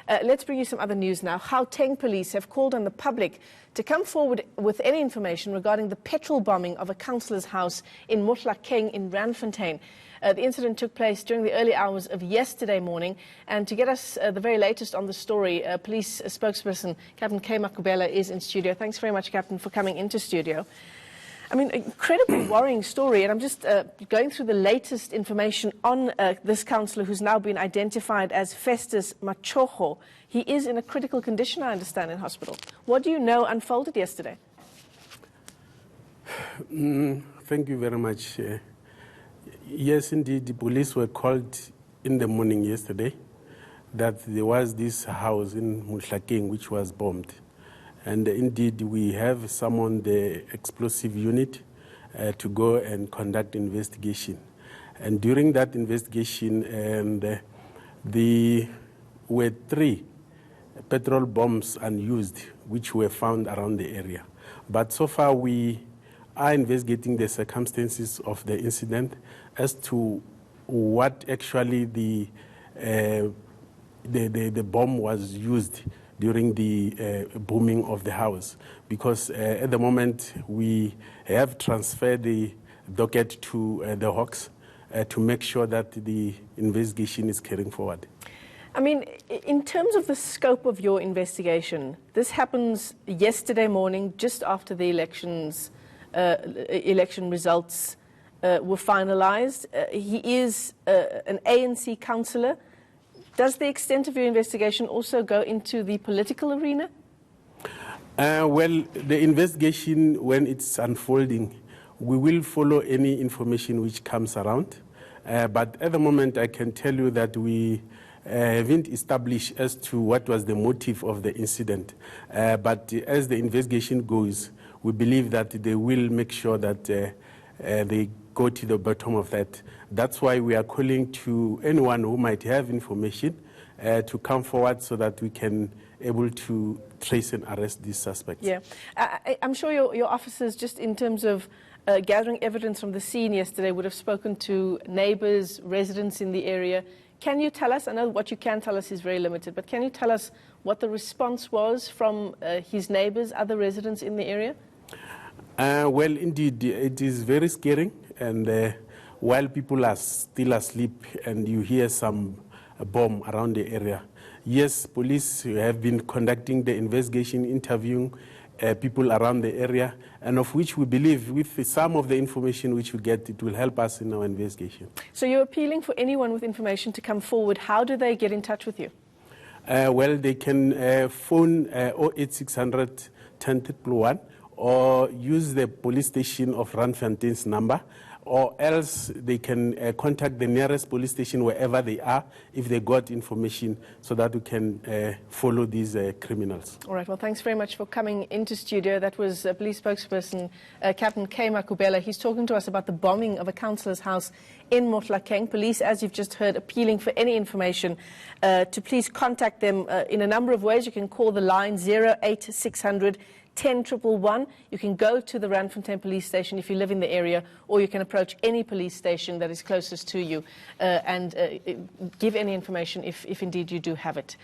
Let's bring you some other news now. Gauteng police have called on the public to come forward with any information regarding the petrol bombing of a councillor's house in Mohlakeng in Randfontein. The incident took place during the early hours of yesterday morning, and to get us the very latest on the story, police spokesperson Captain K. Makubela is in studio. Thanks very much, Captain, for coming into studio. I mean, incredibly worrying story, and I'm just going through the latest information on this councillor who's now been identified as Festus Machoho. He is in a critical condition, I understand, in hospital. What do you know unfolded yesterday? Thank you very much. Yes, indeed, the police were called in the morning yesterday that there was this house in Mohlakeng which was bombed. And indeed, we have summoned the explosive unit to go and conduct investigation. And during that investigation, there were 3 petrol bombs unused which were found around the area. But so far, we are investigating the circumstances of the incident as to what actually the bomb was used during the bombing of the house, because at the moment we have transferred the docket to the Hawks to make sure that the investigation is carrying forward. I mean, in terms of the scope of your investigation, this happens yesterday morning, just after the election results were finalized. He is an ANC councillor. Does the extent of your investigation also go into the political arena? Well, the investigation, when it's unfolding, we will follow any information which comes around. But at the moment, I can tell you that we haven't established as to what was the motive of the incident. But as the investigation goes, we believe that they will make sure that they go to the bottom of that. That's why we are calling to anyone who might have information to come forward so that we can able to trace and arrest these suspects. Yeah, I'm sure your officers, just in terms of gathering evidence from the scene yesterday, would have spoken to neighbours, residents in the area. Can you tell us, I know what you can tell us is very limited, but can you tell us what the response was from his neighbours, other residents in the area? Well, indeed, it is very scary. And while people are still asleep and you hear some bomb around the area, yes, police have been conducting the investigation, interviewing people around the area, and of which we believe with some of the information which we get, it will help us in our investigation. So you're appealing for anyone with information to come forward. How do they get in touch with you? Well, they can phone 08600 10111 or use the police station of Randfontein's number, or else they can contact the nearest police station wherever they are if they got information, so that we can follow these criminals. All right, well, thanks very much for coming into studio. That was police spokesperson Captain K. Makubela. He's talking to us about the bombing of a councillor's house in Mohlakeng. Police, as you've just heard, appealing for any information to please contact them in a number of ways. You can call the line 08600 10 You can go to the Randfontein police station if you live in the area, or you can approach any police station that is closest to you and give any information if indeed you do have it.